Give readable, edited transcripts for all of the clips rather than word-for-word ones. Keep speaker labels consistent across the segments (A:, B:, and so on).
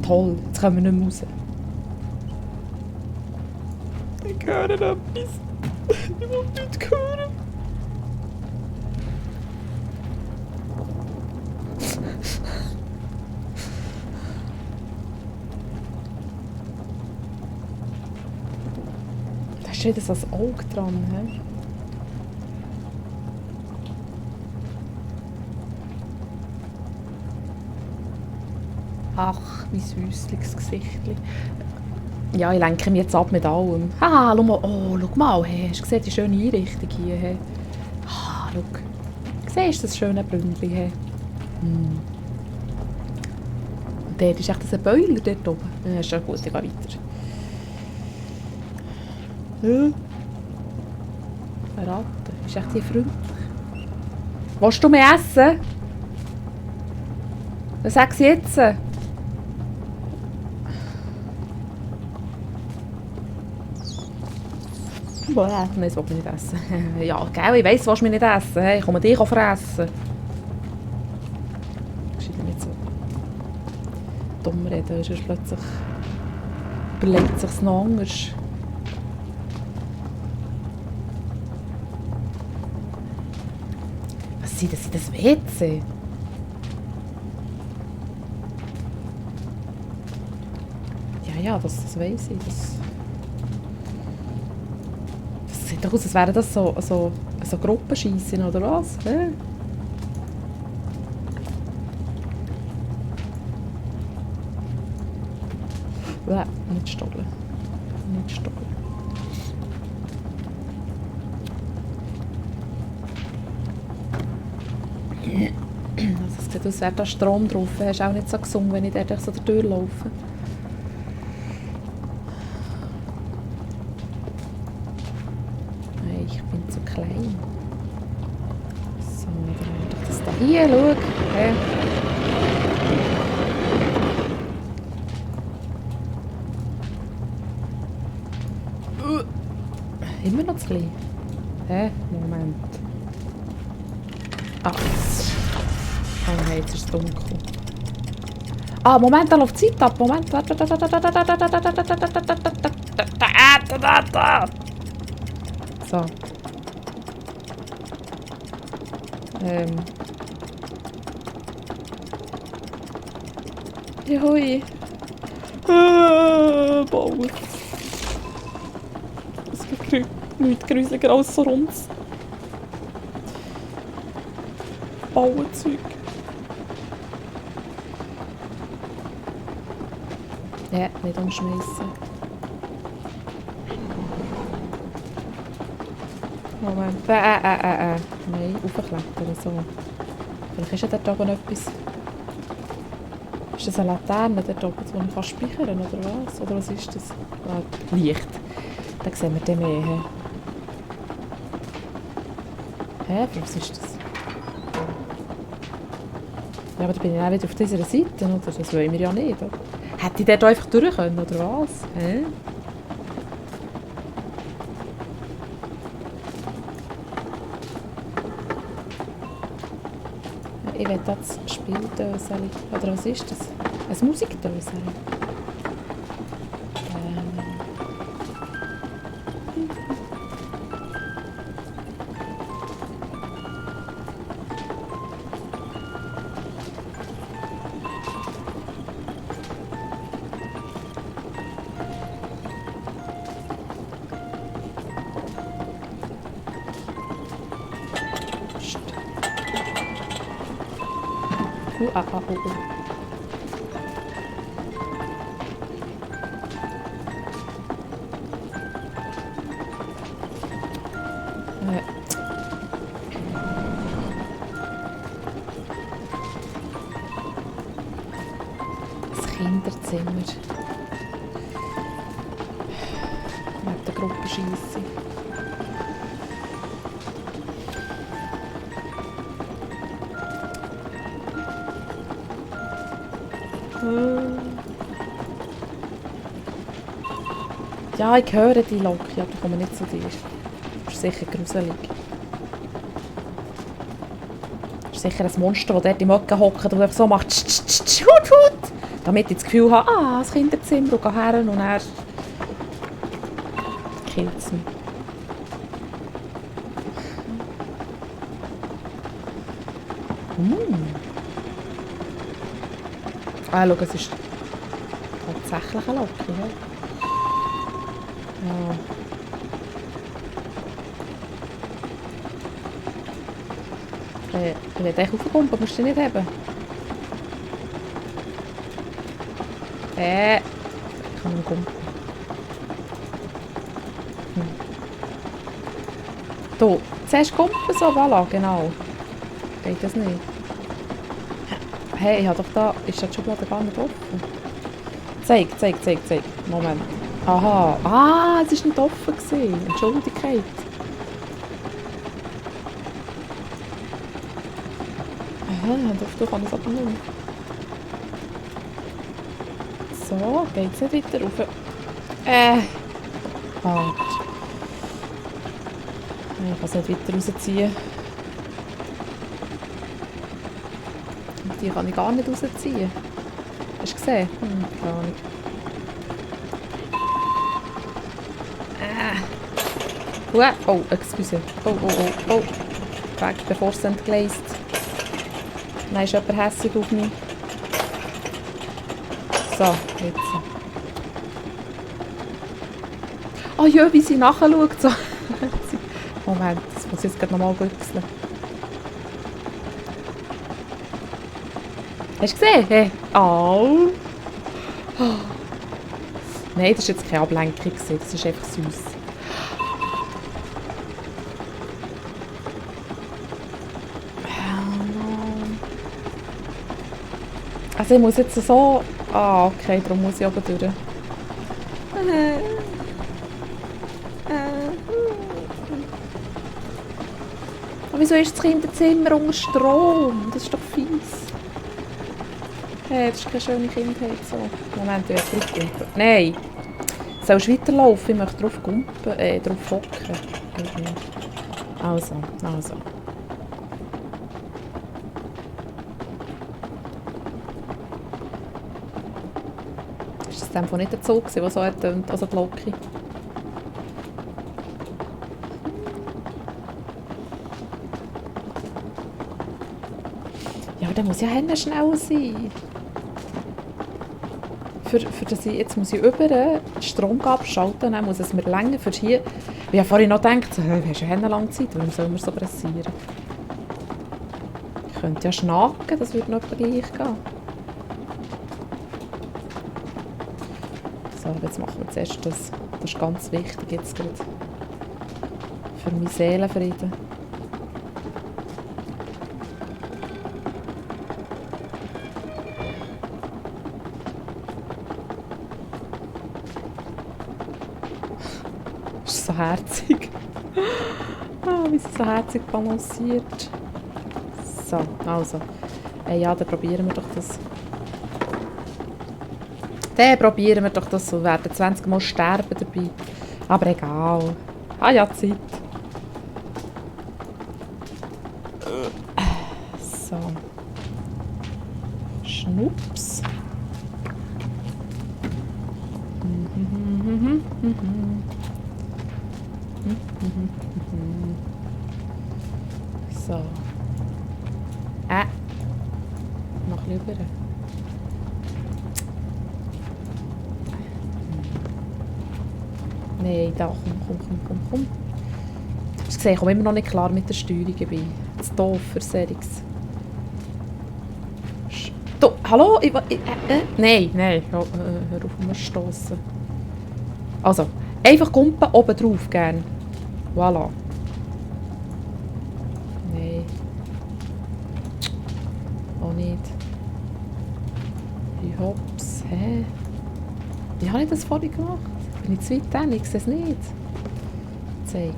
A: Toll, jetzt kommen wir nicht mehr raus. Ich höre etwas. Ich will nichts hören. Da steht jetzt das Auge dran. He? Ach, wie süßliches Gesichtchen. Ja, ich lenke mich jetzt ab mit allem. Haha, schau mal, oh, schau mal, hey, hast du gesehen, die schöne Einrichtung hier? Hey? Ah, schau. Siehst du das schöne Brünnchen? Hey? Hm. Und dort ist echt ein Boiler dort oben. Ja, ist schon gut, ich gehe weiter. Ja. Verraten, ist echt hier freundlich. Willst du mehr essen? Was sagst du jetzt? Nein, das will ich nicht essen. Ja, gell, ich weiss, du willst mich nicht essen. Ich komme dich fressen. Ich scheine nicht so dumm reden, sonst plötzlich überlegt es sich noch anders. Was sind das? Sind das WC? Ja, das weiss ich. Das sieht doch aus, als wären das so Gruppenschiessen, oder was? Hä? Nicht stollen. Nicht stollen. Also es sieht aus, als wäre da Strom drauf. Hast auch nicht so gesungen, wenn ich dort so durchlaufe. Ich bin zu klein. So, dann haben wir doch das da hier, schau. Okay. Immer noch zu klein. Hä? Moment. Ah. Oh nein, jetzt ist es dunkel. Ah, Moment, da läuft die Zeit ab. Moment. So. Hui. Bauer. Es gibt nichts gruseliger als so rundes Bauenzeug. Ja, nicht umschmeißen. Moment. Nein, raufklettern, so. Vielleicht ist ja dort oben etwas. Ist das eine Laterne dort oben, die man speichern kann, oder was? Oder was ist das? Ah, Licht. Da sehen wir den mehr. Hä? Was ist das? Ja, aber da bin ich auch wieder auf dieser Seite, oder? Das wollen wir ja nicht, oder? Hätte ich dort einfach durch können, oder was? Hä? Ich will das Spieldöseli. Oder was ist das? Ein Musikdöseli. Oh. Das Kinderzimmer. Mit der Gruppe schiessen. Ja, ich höre die Lok, aber ich komme nicht zu dir. Das ist sicher gruselig. Das ist sicher ein Monster, das dort im Ecken hockt und einfach so macht. Damit ich das Gefühl habe, das Kinderzimmer und gehe her und er killt es mich. Schau, es ist tatsächlich ein Loki. Ja. Ich will dich aufpumpen, musst du dich nicht haben. Ich kann ihn kumpen. Du, zuerst kumpen so, voilà, genau. Geht das nicht? Hey, ich habe doch da... Ist die Schublade gar nicht offen? Zeig. Moment. Aha. Es war nicht offen gewesen. Entschuldigung. Du kannst es aber nicht. So, geht es nicht weiter rauf? Halt. Ich kann es nicht weiter rausziehen. Und die kann ich gar nicht rausziehen. Hast du gesehen? Keine Ahnung. Oh, excuse. Oh. Weg, bevor es entgleist. Nein, ist jemand hässlich auf mich. So, jetzt. Oh ja, wie sie nachschaut. So. Moment, das muss ich jetzt gerade nochmal wechseln. Hast du gesehen? Hey. Oh. Nein, das war jetzt keine Ablenkung. Das ist einfach süß. Also ich muss jetzt so... okay, darum muss ich aber durch. Aber wieso ist das Kinderzimmer unter Strom? Das ist doch fies. Hey, das ist keine schöne Kindheit. So. Moment, ich will drauf kumpen. Nein! Sollst du weiterlaufen? Ich möchte drauf kumpen, drauf hocken. Also. Ist das dem nicht der Zug, der so ertönt, also die Loki? Ja, aber der muss ja schnell sein. Für das jetzt muss ich über den Strom abschalten, dann muss es mir länger für hier. Ich habe vorhin noch gedacht, du hast ja lange Zeit, warum soll man so pressieren? Ich könnte ja schnacken, das würde noch gleich gehen. So, jetzt machen wir zuerst das. Das ist ganz wichtig jetzt gerade. Für meinen Seelenfrieden. Das ist so herzig. Wie sie so herzig balanciert. So, also. Ja, dann probieren wir doch das. So werden 20 Mal sterben dabei. Aber egal. Ja, Zeit. So. Schnups. So. Noch lieber. Nein, da, komm. Hast du gesehen, ich komme immer noch nicht klar mit der Steuerung dabei. Das ist doof für Serix. Du, hallo? Nein. Hör auf, umstossen. Also, einfach kumpen oben drauf, gern. Voilà. Nein. Auch nicht. Hops, hä? Wie habe ich das vorhin gemacht? Bin ich zu weit hin? Ich sehe es nicht. Zeig.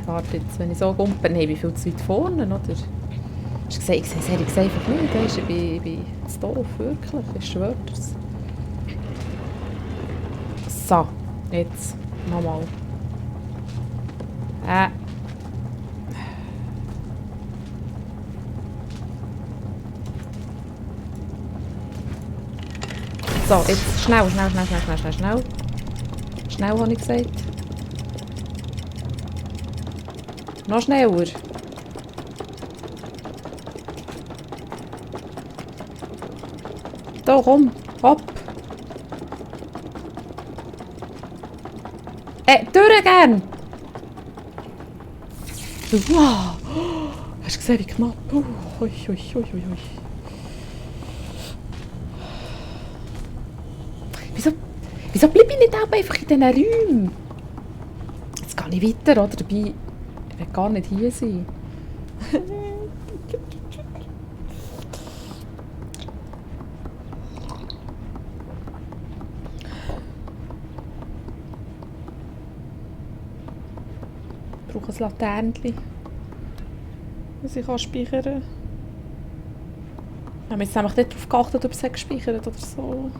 A: Warte jetzt, wenn ich so kumpe, nein, ich bin viel zu weit vorne, oder? Ich sehe es einfach nicht, ich bin zu doof, wirklich, ich schwöre es. So, Jetzt. Nochmal. So, jetzt schnell. Schnell, habe ich gesagt. Noch schneller. Da, komm. Hopp. Durchgehen! Wow! Hast du gesehen, wie knapp? Ui. Wieso bleibe ich nicht auch einfach in diesen Räumen? Jetzt gehe ich weiter, oder? Dabei, ich will gar nicht hier sein. Ich brauche ein Laternchen, dass ich speichern kann. Ich habe jetzt nämlich nicht darauf geachtet, ob es gespeichert oder so.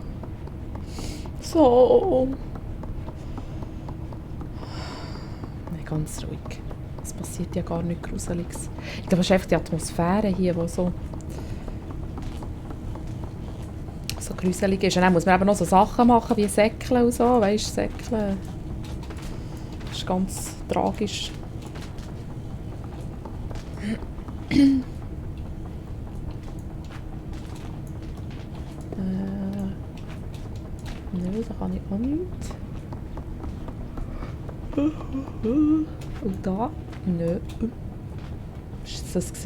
A: So. Nein, ganz ruhig. Es passiert ja gar nichts Gruseliges. Ich glaube, es ist einfach die Atmosphäre hier, die so gruselig ist. Und dann muss man eben noch so Sachen machen, wie Säckeln und so. Weißt du, Säckeln. Das ist ganz tragisch. Nein, da kann ich auch nichts. Und da? Nö. Was war das?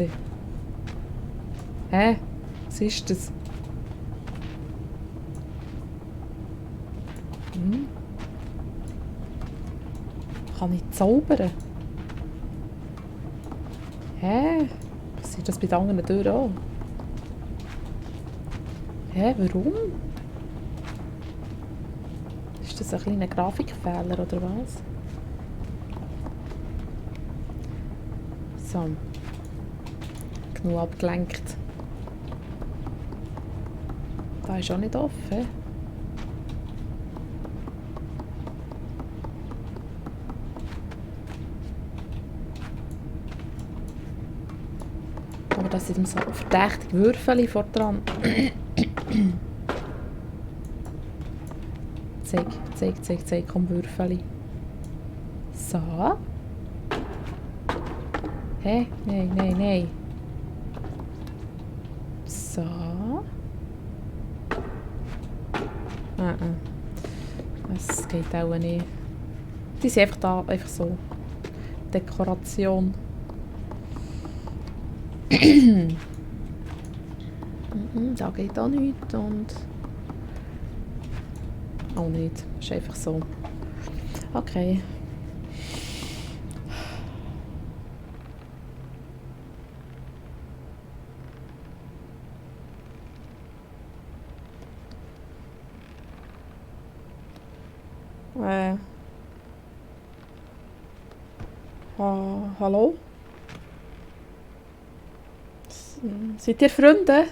A: Hä? Was ist das? Kann ich zaubern? Hä? Passiert das bei den anderen Türen auch? Hä, warum? Ist das ein kleiner Grafikfehler oder was? So. Genug abgelenkt. Da ist auch nicht offen. Aber das sind so verdächtige Würfel vor dran. Zeig, komm, Würfeli. So. Hä? Nein. So. Das geht auch nicht. Die sind einfach da, einfach so. Dekoration. Da geht auch nichts und auch nicht. Ist einfach so. Okay. Hallo? Seid ihr Freunde?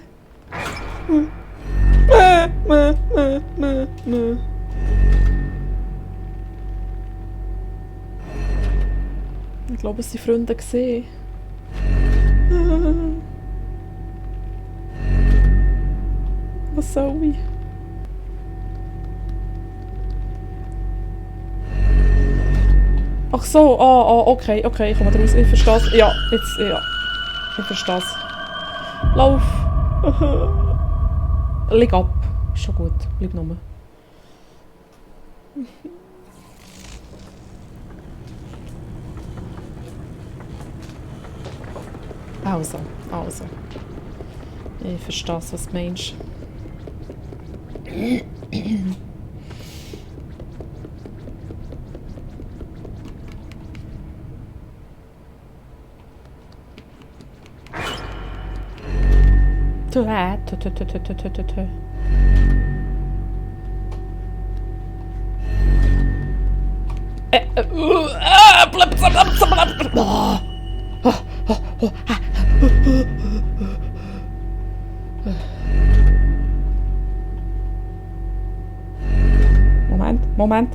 A: Ich glaube, es waren Freunde. Was soll ich? Ach so, okay, ich komme raus. Ich verstehe es. Ja, jetzt, ja. Ich verstehe es. Lauf! Leg ab. Ist schon gut. Bleib nur. Also. Ich verstehe, was du meinst.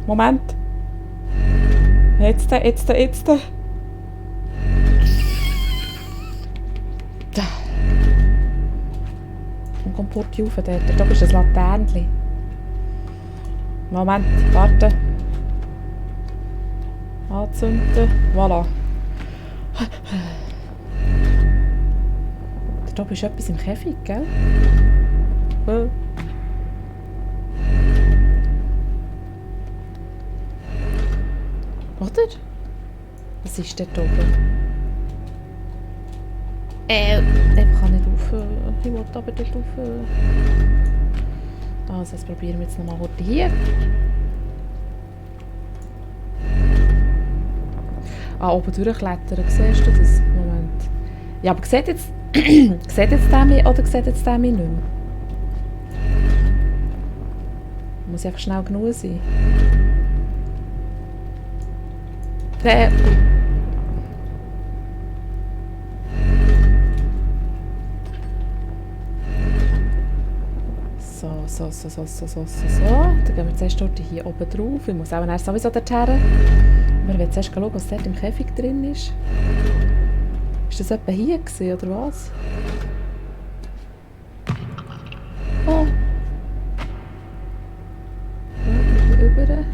A: Moment. Jetzt. Da. Und kommt Porti rauf dort. Da ist ein Laternchen. Moment, warte. Anzünden. Voilà. Da oben ist etwas im Käfig, gell? Oder? Was ist dort oben? Ich kann nicht rauf. Ich will aber dort rauf. Also, jetzt probieren wir jetzt nochmal heute hier. Ah, oben durchklettern. Siehst du das? Moment. Ja, aber sieht jetzt der mich oder sieht jetzt der mich nicht mehr? Muss einfach schnell genug sein. So. Dann gehen wir zuerst dort hier oben drauf. Ich muss auch erst sowieso dorthin. Wir wollen zuerst schauen, was dort im Käfig drin ist. Ist das etwa hier gewesen, oder was? Oh. Über.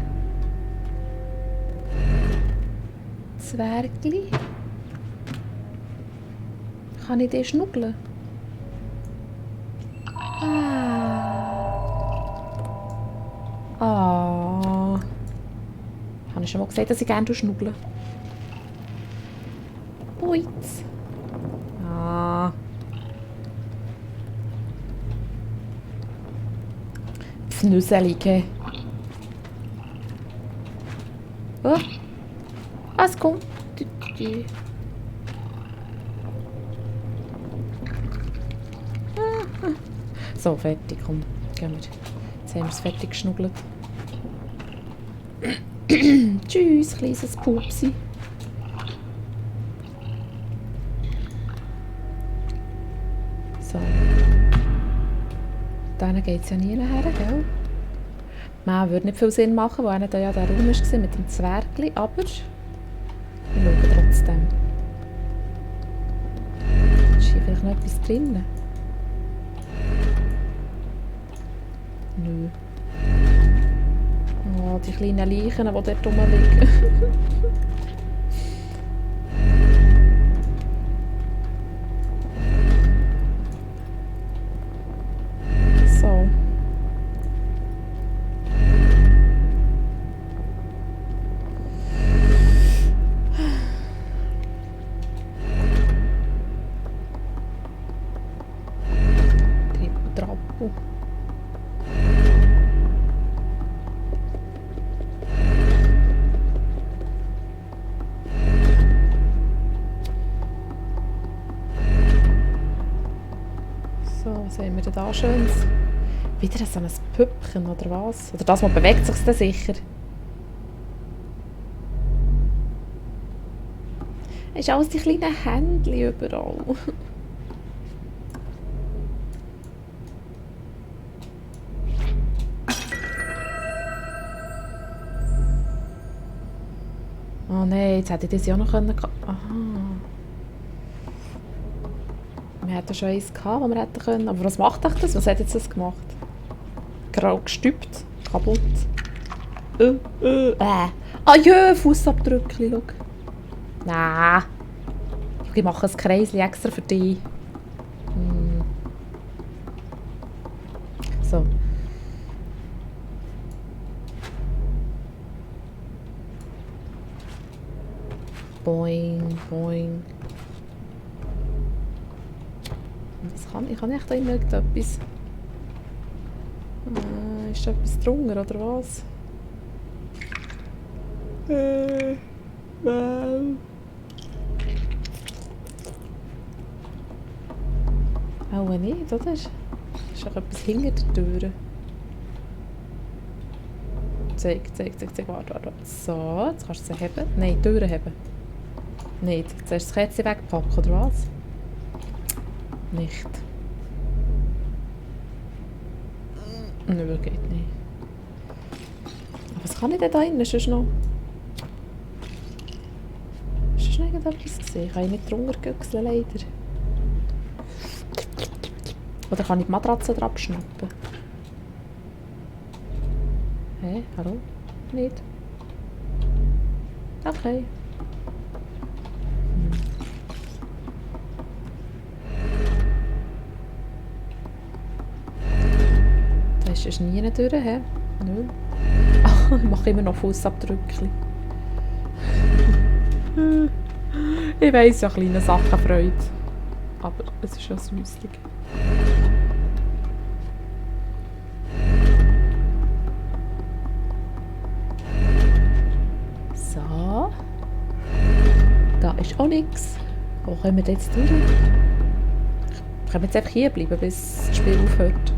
A: Zwergli. Kann ich den schnuckeln? Ah. Habe ich schon mal gesagt, dass ich gerne schnuggle? Boits. Ah. Pfnüsselige. Oh. Es kommt. So, fertig, komm. Gehen wir. Jetzt haben wir es fertig geschnuggelt. Tschüss, kleines Pupsi. So. Dann geht es ja nie her, gell? Man würde nicht viel Sinn machen, weil da ja der Raum war mit dem Zwergli, aber ich schaue trotzdem. Ist hier vielleicht noch etwas drin? Nö. Oh, die kleinen Leichen, die dort rumliegen. So. Trippeltrappel. So, was haben wir denn da Schönes? Wieder so ein Püppchen, oder was? Oder das mal bewegt sich dann sicher. Es ist alles die kleinen Händchen überall. Oh nein, jetzt hätte ich das ja auch noch können. Aha. Wir hatten schon eins gehabt, das wir hätten können. Aber was macht euch das? Was hat jetzt das gemacht? Grau gestüppt. Kaputt. Ah jö, Fußabdrückchen, schau. Nein. Ich mache ein Kreisli extra für dich. So. Boing, boing. Was kann ich? Kann ich da irgendetwas? Ist da etwas drunter, oder was? Auch nicht, oder? Ist doch etwas hinter der Tür. Zeig, warte. So, jetzt kannst du sie heben. Nein, die Türen heben. Nicht. Zuerst das Kätzchen wegpacken, oder was? Nicht. Nö, geht nicht. Was kann ich denn da innen sonst noch? Hast du noch irgendetwas gesehen? Kann ich nicht drunter güchseln, leider. Oder kann ich die Matratze drauf schnappen? Hä? Hey, hallo? Nicht? Okay. Da ist nie durch, hä? Null. Ich mache immer noch Fußabdrückchen. Ich weiss ja, kleine Sachen Freude. Aber es ist ja süßig. So. Da ist auch nichts. Wo kommen wir jetzt durch? Wir können jetzt einfach hier bleiben, bis das Spiel aufhört.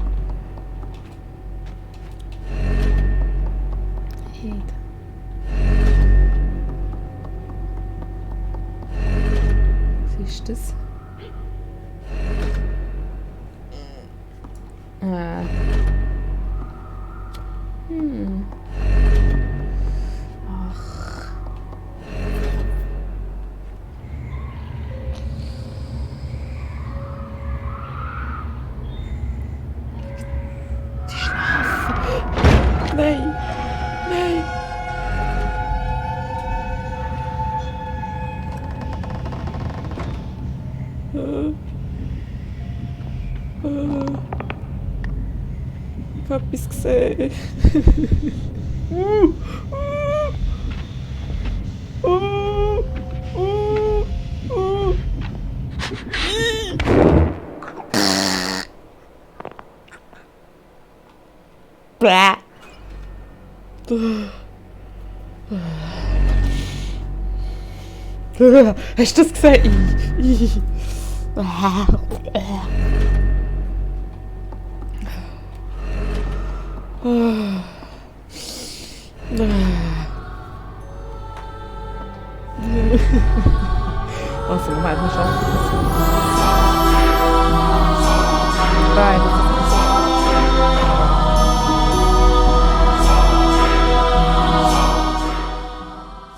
A: Was ist das? Ach. Die schlafen. Nein. Nein. Ich habe etwas gesehen. Bäh. Hast du das gesehen? Also, Moment, mal schauen.